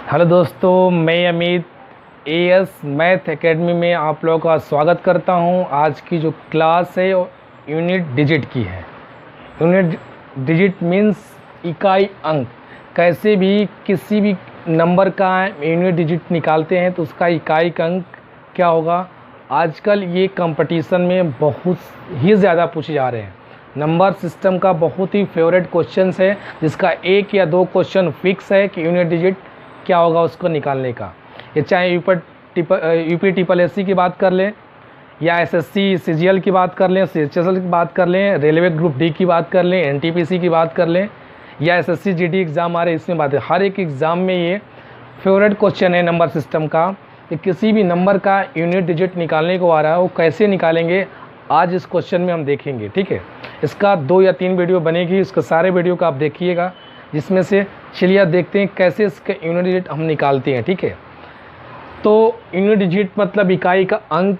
Hello दोस्तों, मैं Amit as math academy में आप लोगों का स्वागत करता हूं। आज की जो क्लास है वो यूनिट डिजिट की है। यूनिट डिजिट मीन्स इकाई अंक। कैसे भी किसी भी नंबर का यूनिट डिजिट निकालते हैं तो उसका इकाई अंक क्या होगा। आजकल ये कंपटीशन में बहुत ही ज़्यादा पूछे जा रहे हैं। नंबर सिस्टम का बहुत ही फेवरेट क्वेश्चन है, जिसका एक या दो क्वेश्चन फिक्स है कि यूनिट डिजिट क्या होगा उसको निकालने का। ये चाहे यूपी ट्रिपल एससी की बात कर लें, या एसएससी सीजीएल की बात कर लें, सीएचएसएल की बात कर लें, रेलवे ग्रुप डी की बात कर लें, एनटीपीसी की बात कर लें, या एसएससी जीडी एग्ज़ाम आ रहे इसमें बात है। हर एक एग्ज़ाम में ये फेवरेट क्वेश्चन है नंबर सिस्टम का कि किसी भी नंबर का यूनिट डिजिट निकालने को आ रहा है वो कैसे निकालेंगे। आज इस क्वेश्चन में हम देखेंगे, ठीक है। इसका 2 या 3 वीडियो बनेगी, इसका सारे वीडियो का आप देखिएगा, जिसमें से चलिए देखते हैं कैसे इसका यूनिट डिजिट हम निकालते हैं, ठीक है। तो यूनिट डिजिट मतलब इकाई का अंक।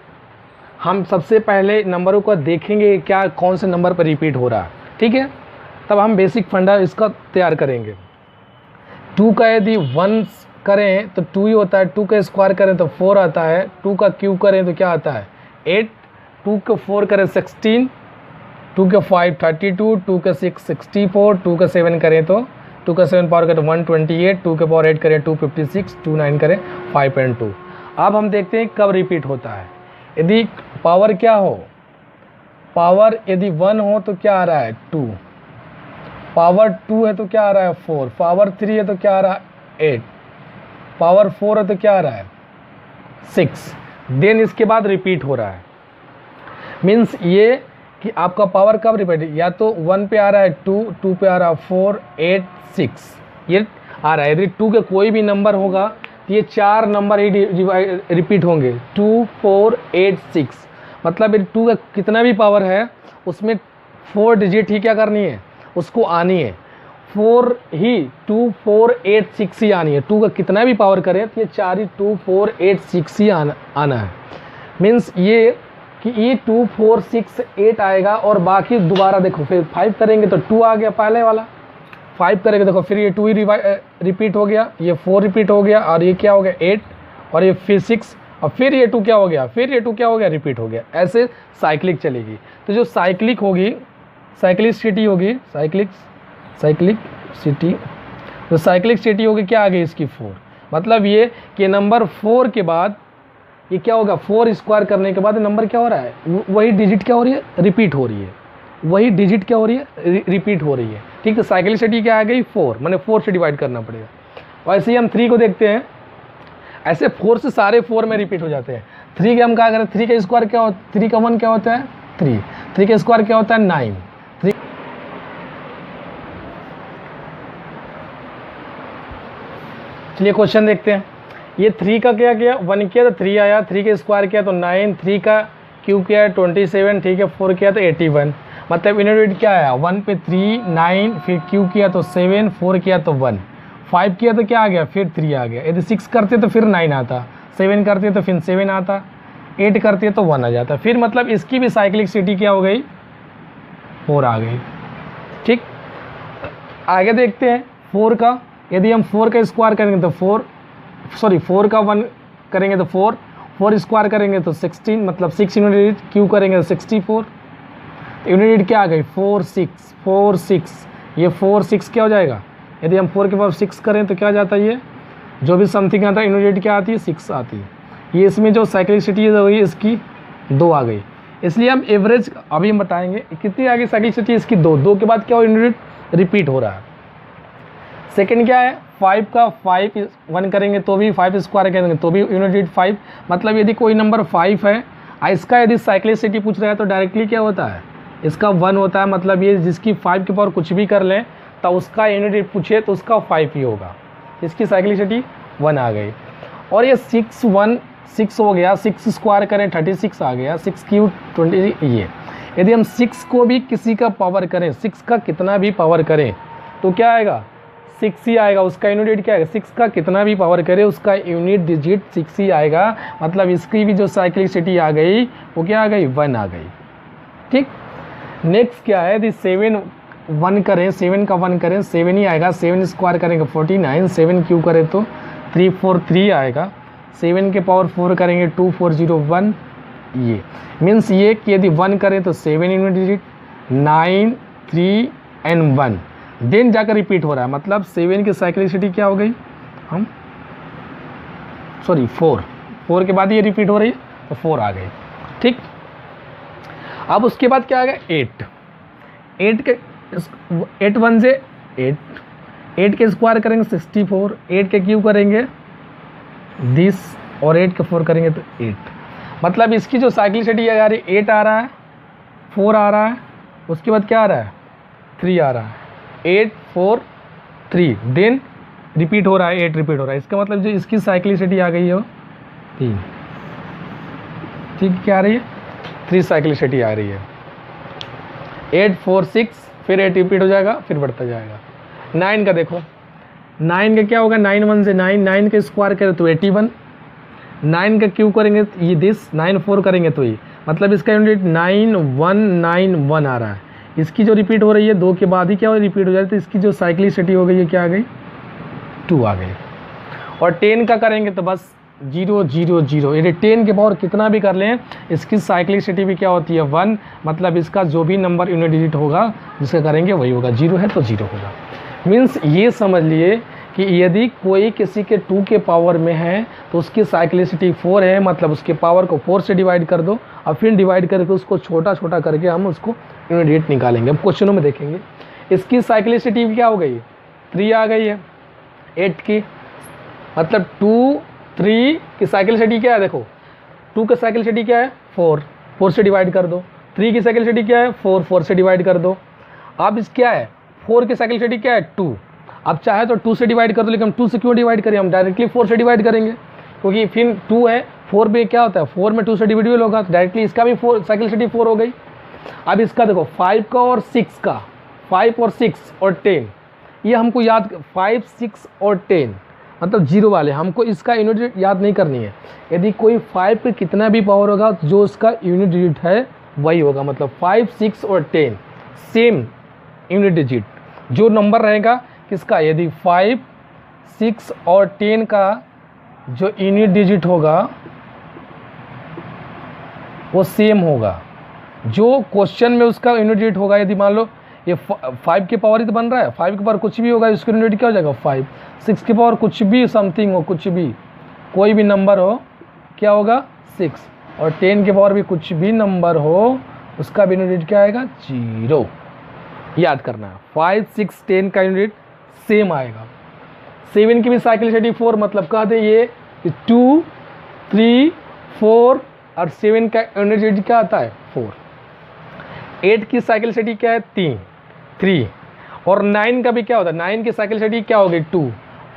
हम सबसे पहले नंबरों को देखेंगे क्या कौन से नंबर पर रिपीट हो रहा है, ठीक है। तब हम बेसिक फंडा इसका तैयार करेंगे। 2 का यदि 1 करें तो 2 ही होता है, 2 का स्क्वायर करें तो 4 आता है, 2 का क्यूब करें तो क्या आता है 8, 2 का 4 करें 16, 2 का 5 32, 2 का 6 64, 2 का 7 करें तो 2 का 7 पावर करें 128, 2 के पावर 8 करें 256, 2 9 करें 5.2। अब हम देखते हैं कब रिपीट होता है। यदि पावर क्या हो, पावर यदि 1 हो तो क्या आ रहा है 2, पावर 2 है तो क्या आ रहा है 4, पावर 3 है तो क्या आ रहा है 8, पावर 4 है तो क्या आ रहा है 6। देन इसके बाद रिपीट हो रहा है। मीन्स ये कि आपका पावर कब रिपीट, या तो 1 पे आ रहा है 2, 2 पे आ रहा है 4, 8, 6 ये आ रहा है। यदि 2 के कोई भी नंबर होगा तो ये 4 नंबर ही रिपीट होंगे, 2, 4, 8, 6। मतलब यदि 2 का कितना भी पावर है उसमें 4 डिजिट ही क्या करनी है, उसको आनी है 4 ही, 2, 4, 8, 6 ही आनी है। 2 का कितना भी पावर करें तो ये 4 ही 2, 4, 8, 6 ही आना है। मीन्स ये कि ये 2, 4, 6, 8 आएगा, और बाकी दोबारा देखो फिर 5 करेंगे तो 2 आ गया पहले वाला, 5 करेंगे देखो फिर ये 2 ही रिपीट हो गया, ये 4 रिपीट हो गया, और ये क्या हो गया 8, और ये फिर 6, और फिर ये 2 क्या हो गया, फिर ये 2 क्या हो गया रिपीट हो गया। ऐसे साइक्लिक चलेगी। तो जो साइक्लिक होगी, साइक्लिसिटी होगी, साइक्लिसिटी, तो साइक्लिसिटी होगी क्या आ गई इसकी 4। मतलब ये कि नंबर 4 के बाद ये क्या होगा, 4 स्क्वायर करने के बाद नंबर क्या हो रहा है, वही डिजिट क्या हो रही है रिपीट हो रही है, वही डिजिट क्या हो रही है रिपीट हो रही है, ठीक। तो साइक्लिसिटी क्या आ गई 4, मैंने 4 से डिवाइड करना पड़ेगा। वैसे ही हम 3 को देखते हैं, ऐसे 4 से सारे 4 में रिपीट हो जाते हैं। 3 के हम क्या करें, 3 का स्क्वायर क्या होता है, 3 का 1 क्या होता है 3, 3 का स्क्वायर क्या होता है 9, 3। चलिए क्वेश्चन देखते हैं। ये 3 का क्या किया, 1 किया तो 3 आया, 3 का स्क्वायर किया तो 9, 3 का क्यूब किया है 27, ठीक है, 4 किया तो 81। मतलब यूनिट क्या आया, 1 पे 3, 9, फिर क्यूब किया तो 7, 4 किया तो 1, 5 किया तो क्या आ गया फिर 3 आ गया। यदि 6 करते तो फिर 9 आता, 7 करते तो फिर 7 आता, 8 करते तो 1 आ जाता। फिर मतलब इसकी भी साइक्लिसिटी क्या हो गई 4 आ गई, ठीक। आगे देखते हैं 4 का। यदि हम 4 का स्क्वायर करेंगे तो 4 का 1 करेंगे तो 4 स्क्वायर करेंगे तो 16, मतलब 6 यूनिट क्यू करेंगे तो 64। तो यूनिट क्या आ गई 4, 6, 4, 6, ये 4, 6 क्या हो जाएगा। यदि हम 4 के बाद 6 करें तो क्या जाता है, ये जो भी समथिंग आता है यूनिट क्या आती है 6 आती है। ये इसमें जो साइक्लिसिटी है इसकी 2 आ गई। इसलिए हम एवरेज अभी हम बताएंगे कितनी आ गई साइक्लिसिटी इसकी 2 के बाद क्या हो यूनिट रिपीट हो रहा है। सेकंड क्या है 5 का 5 1 करेंगे तो भी 5 स्क्वायर करेंगे तो भी यूनिट 5। मतलब यदि कोई नंबर 5 है, इसका यदि साइक्लिसिटी पूछ रहा है तो डायरेक्टली क्या होता है इसका 1 होता है। मतलब ये जिसकी 5 के पावर कुछ भी कर लें तो उसका यूनिट पूछे तो उसका 5 ही होगा, इसकी साइक्लिसिटी 1 आ गई। और ये 6, 1, 6 हो गया, 6 स्क्वायर करें 36 आ गया, 6 क्यूब 20 ये। यदि हम 6 को भी किसी का पावर करें, 6 का कितना भी पावर करें तो क्या आएगा 6 ही आएगा, उसका यूनिट क्या आएगा 6 का कितना भी पावर करे उसका यूनिट डिजिट 6 ही आएगा। मतलब इसकी भी जो साइक्लिसिटी आ गई वो क्या आ गई 1 आ गई, ठीक। नेक्स्ट क्या है, यदि 7 1 करें, 7 का 1 करें 7 ही आएगा, 7 स्क्वायर करेंगे 49, 7 क्यूब करें तो 343 आएगा। 7 के पावर 4 करेंगे 2401, ये मीन्स ये कि यदि 1 करें तो 7 यूनिट डिजिट, 9, 3 एंड 1 देन जाकर रिपीट हो रहा है, मतलब 7 की साइक्लिसिटी क्या हो गई, हम सॉरी 4 के बाद ये रिपीट हो रही है तो 4 आ गए, ठीक। अब उसके बाद क्या आ गया 8 के 8 1 से 8 के स्क्वायर करेंगे 64, 8 के क्यूब करेंगे 10 और 8 के 4 करेंगे तो 8, मतलब इसकी जो साइक्लिसिटी आ रही है 8 आ रहा है, 4 आ रहा है, उसके बाद क्या आ रहा है 3 आ रहा है, 8 4 3 देन रिपीट हो रहा है, 8 रिपीट हो रहा है। इसका मतलब जो इसकी साइक्लिसिटी आ गई है वो 3, ठीक, क्या आ रही है 3 साइक्लिसिटी आ रही है। 8 4 6 फिर 8 रिपीट हो जाएगा, फिर बढ़ता जाएगा। 9 का देखो, 9 का क्या होगा, 9 1 से 9 के स्क्वायर करें तो 81, 9 का क्यूब करेंगे तो ये दिस, 9 4 करेंगे तो ये, मतलब इसका यूनिट 9191 आ रहा है। इसकी जो रिपीट हो रही है 2 के बाद ही क्या हो रिपीट हो जाए, तो इसकी जो साइक्लिसिटी हो गई है क्या आ गई 2 आ गई। और 10 का करेंगे तो बस 0 0 0, यदि 10 के पावर कितना भी कर लें इसकी साइक्लिसिटी भी क्या होती है 1, मतलब इसका जो भी नंबर यूनिट डिजिट होगा जिसका करेंगे वही होगा, 0 है तो 0 होगा। मीन्स ये समझ लिए कि यदि कोई किसी के 2 के पावर में है तो उसकी साइक्लिसिटी 4 है, मतलब उसके पावर को 4 से डिवाइड कर दो और फिर डिवाइड करके उसको छोटा छोटा करके हम उसको यूनिट डिजिट निकालेंगे। अब क्वेश्चनों में देखेंगे इसकी साइक्लिसिटी क्या हो गई 3 आ गई है 8 की, मतलब 2 3 की साइक्लिसिटी क्या है, देखो 2 का साइक्लिसिटी क्या है 4 से डिवाइड कर दो, 3 की साइक्लिसिटी क्या है 4 से डिवाइड कर दो। अब इस क्या है 4 की साइक्लिसिटी क्या है 2, अब चाहे तो 2 से डिवाइड कर दो, लेकिन हम 2 से क्यों डिवाइड करें, हम डायरेक्टली 4 से डिवाइड करेंगे, क्योंकि फिर 2 है 4 में क्या होता है 4 में 2 से डिविजिबल होगा, तो डायरेक्टली इसका भी 4 साइक्लिसिटी 4 हो गई। अब इसका देखो 5 का और 6 का, 5 और 6 और 10, ये हमको याद 5 6 और 10 मतलब 0 वाले, हमको इसका यूनिट डिजिट याद नहीं करनी है। यदि कोई 5 पे कितना भी पावर होगा जो उसका यूनिट डिजिट है वही होगा, मतलब 5 6 और 10 सेम यूनिट डिजिट जो नंबर रहेगा किसका, यदि 5 6 और 10 का जो यूनिट डिजिट होगा वो सेम होगा, जो क्वेश्चन में उसका यूनिट डिजिट होगा। यदि मान लो ये 5 के पावर ही तो बन रहा है, 5 के पावर कुछ भी होगा इसका यूनिट क्या हो जाएगा 5, 6 के पावर कुछ भी समथिंग हो, कुछ भी कोई भी नंबर हो क्या होगा 6, और 10 के पावर भी कुछ भी नंबर हो उसका भी यूनिट क्या आएगा 0। याद करना है 5 6 10 का यूनिट सेम आएगा। 7 की भी साइक्लिसिटी 4, मतलब कह दे ये 2 3 4 और 7 का यूनिट डिजिट क्या आता है 4। 8 की साइक्लिसिटी क्या है 3 और 9 का भी क्या होता है, 9 की साइक्लिसिटी क्या होगी 2,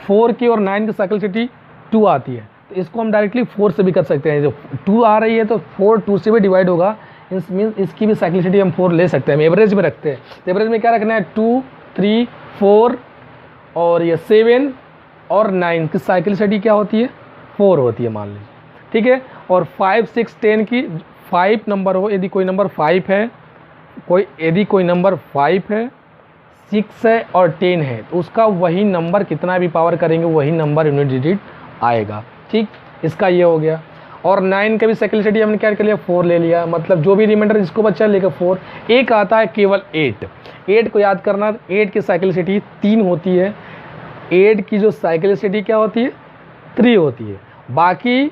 4 की और 9 की साइक्लिसिटी 2 आती है, तो इसको हम डायरेक्टली 4 से भी कर सकते हैं। जो 2 आ रही है तो 4 2 से भी डिवाइड होगा, मीन्स इसकी भी साइक्लिसिटी हम 4 ले सकते हैं, हम एवरेज में रखते हैं। तो एवरेज में क्या रखना है 2 3 4 और ये 7 और 9 की साइक्लिसिटी क्या होती है 4 होती है मान लीजिए, ठीक है। और 5 6 10 की 5 नंबर हो, यदि कोई नंबर 5 है, यदि कोई नंबर 5 है 6 है और 10 है तो उसका वही नंबर कितना भी पावर करेंगे वही नंबर यूनिट डिजिट आएगा, ठीक। इसका ये हो गया। और 9 का भी साइक्लिसिटी हमने क्या कर लिया 4 ले लिया, मतलब जो भी रिमाइंडर जिसको बच्चा लेगा 4। एक आता है केवल 8 को याद करना, 8 की साइक्लिसिटी 3 होती है, 8 की जो साइक्लिसिटी क्या होती है 3 होती है, बाकी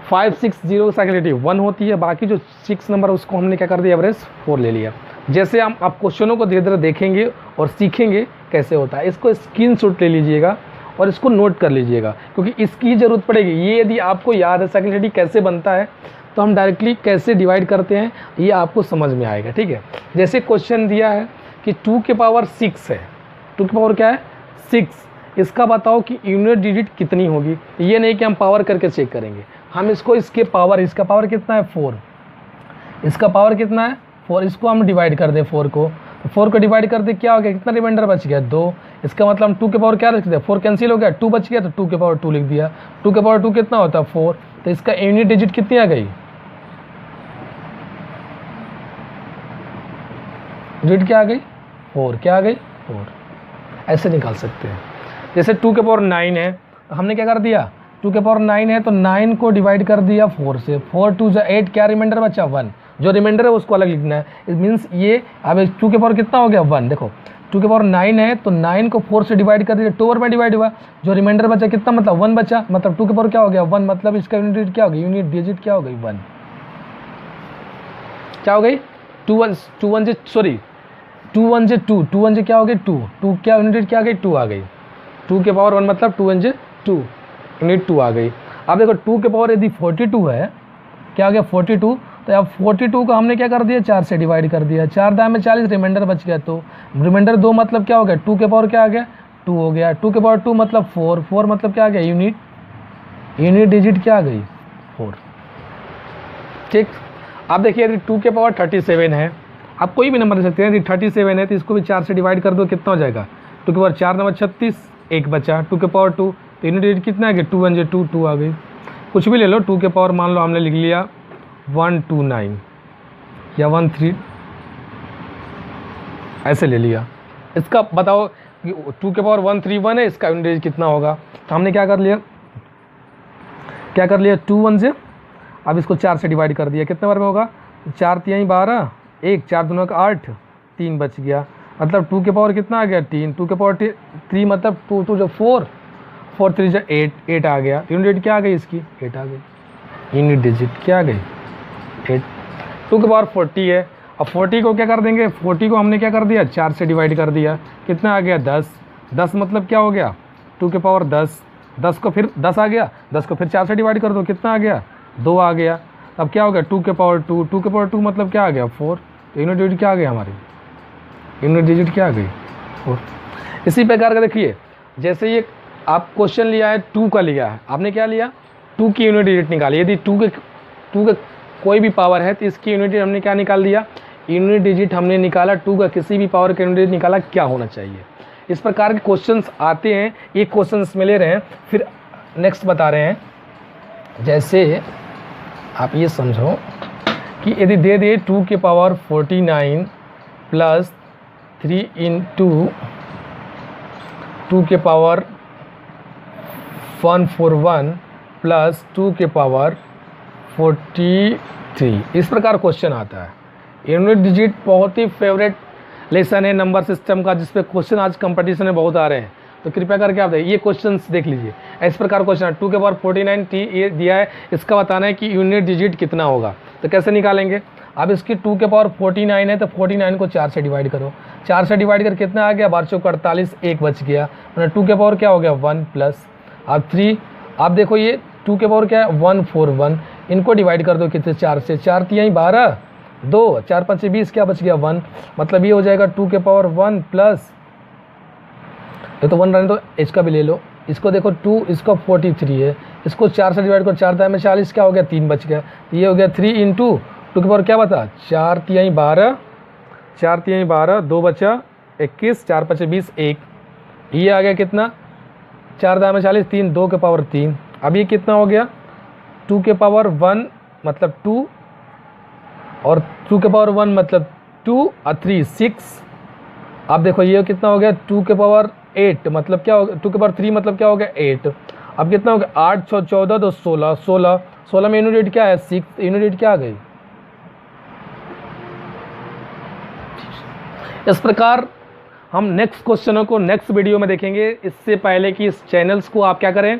5 6 0 साइक्लिसिटी 1 होती है, बाकी जो 6 नंबर उसको हमने क्या कर दिया एवरेज 4 ले लिया। जैसे हम आप क्वेश्चनों को धीरे धीरे देखेंगे और सीखेंगे कैसे होता है, इसको स्क्रीनशॉट ले लीजिएगा और इसको नोट कर लीजिएगा क्योंकि इसकी ज़रूरत पड़ेगी। ये यदि आपको याद है साइक्लिसिटी कैसे बनता है तो हम डायरेक्टली कैसे डिवाइड करते हैं ये आपको समझ में आएगा, ठीक है। जैसे क्वेश्चन दिया है कि 2 के पावर 6 है, 2 की पावर क्या है 6, इसका बताओ कि यूनिट डिजिट कितनी होगी। ये नहीं कि हम पावर करके चेक करेंगे, हम इसको इसका पावर कितना है 4, इसका पावर कितना है 4, इसको हम डिवाइड कर दें 4 को डिवाइड कर दे क्या हो गया, कितना रिमाइंडर बच गया 2। इसका मतलब हम 2 के पावर क्या रख दिया 4 कैंसिल हो गया, 2 बच गया तो 2 के पावर 2 लिख दिया। 2 के पावर 2 कितना होता है 4, तो इसका यूनिट डिजिट कितनी आ गई, डिजिट क्या आ गई 4, क्या आ गई 4। ऐसे निकाल सकते हैं। जैसे 2 के पावर 9 है हमने क्या कर दिया, 2 के पावर 9 है तो 9 को डिवाइड कर दिया 4 से, 4 2 जा 8, क्या रिमाइंडर बचा 1, जो रिमाइंडर है उसको अलग लिखना है। इट मीन्स ये अब 2 के पावर कितना हो गया 1, देखो 2 के पावर 9 है तो 9 को 4 से डिवाइड कर दिया, 2 ओवर में डिवाइड हुआ, जो रिमाइंडर बचा कितना मतलब 1 बचा, मतलब 2 के पावर क्या हो गया 1, मतलब इसका यूनिट डिजिट क्या हो गई, यूनिट डिजिट क्या हो गई 1, क्या हो गई 2 1 जे सॉरी 2 1 जे 2, 2 1 जे क्या हो गई 2, 2 क्या यूनिट डिजिट क्या आ गई 2 आ गई, 2 के पावर 1 मतलब 2 1 जे 2, यूनिट 2 आ गई। अब देखो 2 के पावर यदि 42 है, क्या आ गया 42, तो अब 42 को हमने क्या कर दिया 4 से डिवाइड कर दिया, 4 दाएं में 40, रिमाइंडर बच गया, तो रिमाइंडर 2 मतलब क्या हो गया 2 के पावर क्या आ गया 2 हो गया, 2 के पावर 2 मतलब 4, 4 मतलब क्या आ गया यूनिट डिजिट क्या आ गई 4। ठीक, अब देखिए यदि 2 के पावर 37 है, आप कोई भी नंबर ले सकते हैं, यदि 37 है तो इसको भी 4 से डिवाइड कर दो, कितना हो जाएगा 2 के पावर 4 नंबर 36, 1 बचा, 2 के पावर 2 तो यूनिट डिजिट कितना आ गया 2 1 जे 2, 2 आ गई। कुछ भी ले लो, 2 के पावर मान लो हमने लिख लिया 129 या 13, ऐसे ले लिया, इसका बताओ कि 2 के पावर 131 है, इसका यूनिट डिजिट कितना होगा, तो हमने क्या कर लिया 2 1 से, अब इसको 4 से डिवाइड कर दिया, कितने बार में होगा 4 3 12, 1 4 दूना का 8, 3 बच गया, मतलब 2 के पावर कितना आ गया 3, 2 के पावर 3 मतलब 2 2 जो 4, 4 3 जो 8, 8 आ गया, यूनिट डिजिट क्या आ गई इसकी 8 आ गई, यूनिट डिजिट क्या आ गई 8। 2 के पावर 40 है, अब 40 को क्या कर देंगे, 40 को हमने क्या कर दिया 4 से डिवाइड कर दिया, कितना आ गया 10, 10 मतलब क्या हो गया 2 के पावर 10, 10 को फिर 10 आ गया, 10 को फिर 4 से डिवाइड कर दो, कितना आ गया 2 आ गया, अब क्या हो गया 2 के पावर 2, 2 के पावर 2 मतलब क्या आ गया 4, तो यूनिट डिजिट क्या आ गया हमारी, यूनिट डिजिट क्या आ गई 4। इसी प्रकार का देखिए, जैसे ये आप क्वेश्चन लिया है 2 का लिया है, आपने क्या लिया 2 की यूनिट डिजिट निकाली, यदि 2 के कोई भी पावर है तो इसकी यूनिट डिजिट हमने क्या निकाल दिया, यूनिट डिजिट हमने निकाला, 2 का किसी भी पावर का यूनिट डिजिट निकाला, क्या होना चाहिए। इस प्रकार के क्वेश्चंस आते हैं, ये क्वेश्चंस में ले रहे हैं, फिर नेक्स्ट बता रहे हैं, जैसे आप ये समझो कि यदि दे दे 2 के पावर 49 प्लस 3 इंटू 2 के पावर 141 प्लस 2 के पावर 43, इस प्रकार क्वेश्चन आता है। यूनिट डिजिट बहुत ही फेवरेट लेसन है नंबर सिस्टम का, जिस पे क्वेश्चन आज कंपटीशन में बहुत आ रहे हैं, तो कृपया करके आप ये क्वेश्चंस देख लीजिए। इस प्रकार क्वेश्चन है 2 के पावर 49 टी ये दिया है, इसका बताना है कि यूनिट डिजिट कितना होगा, तो कैसे निकालेंगे। अब इसकी 2 के पावर 49 है तो 49 को 4 से डिवाइड करो, 4 से डिवाइड कर कितना आ गया 12 48, 1 बच गया, मतलब 2 के पावर क्या हो गया 1 प्लस, अब 3, आप देखो ये 2 के पावर क्या है 141, इनको डिवाइड कर दो कितने 4 से, 4 3 12, 2 4 5 20, क्या बच गया 1, मतलब ये हो जाएगा 2 के पावर 1 प्लस, ये तो 1 रहने दो, इसका भी ले लो, इसको देखो 2, इसको 43 है, इसको 4 से डिवाइड करो, 4 दाएं में 40, क्या हो गया 3 बच गया, ये हो गया 3 इंटू 2 के पावर क्या बता 4 3 12, 4 3 12, 2 बचा 21, 4 5 20, 1, ये आ गया कितना 4 दाएं में 40, 3, 2 के पावर 3, अब ये कितना हो गया 2 के पावर 1 मतलब 2, और 2 के पावर 1 मतलब 2 और 3 6, अब देखो ये कितना हो गया 2 के पावर 8 मतलब क्या हो गया, 2 के पावर 3 मतलब क्या हो गया 8, अब कितना हो गया 8 6 14 तो 16, 16 16 में यूनिट डिजिट क्या है 6, यूनिट डिजिट क्या आ गई। इस प्रकार हम नेक्स्ट क्वेश्चनों को नेक्स्ट वीडियो में देखेंगे। इससे पहले कि इस चैनल्स को आप क्या करें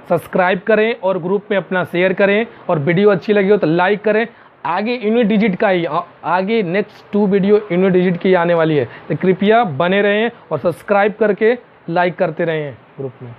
सब्सक्राइब करें और ग्रुप में अपना शेयर करें, और वीडियो अच्छी लगी हो तो लाइक करें। आगे यूनिट डिजिट का ही आगे नेक्स्ट 2 वीडियो यूनिट डिजिट की आने वाली है, तो कृपया बने रहें और सब्सक्राइब करके लाइक करते रहें ग्रुप में।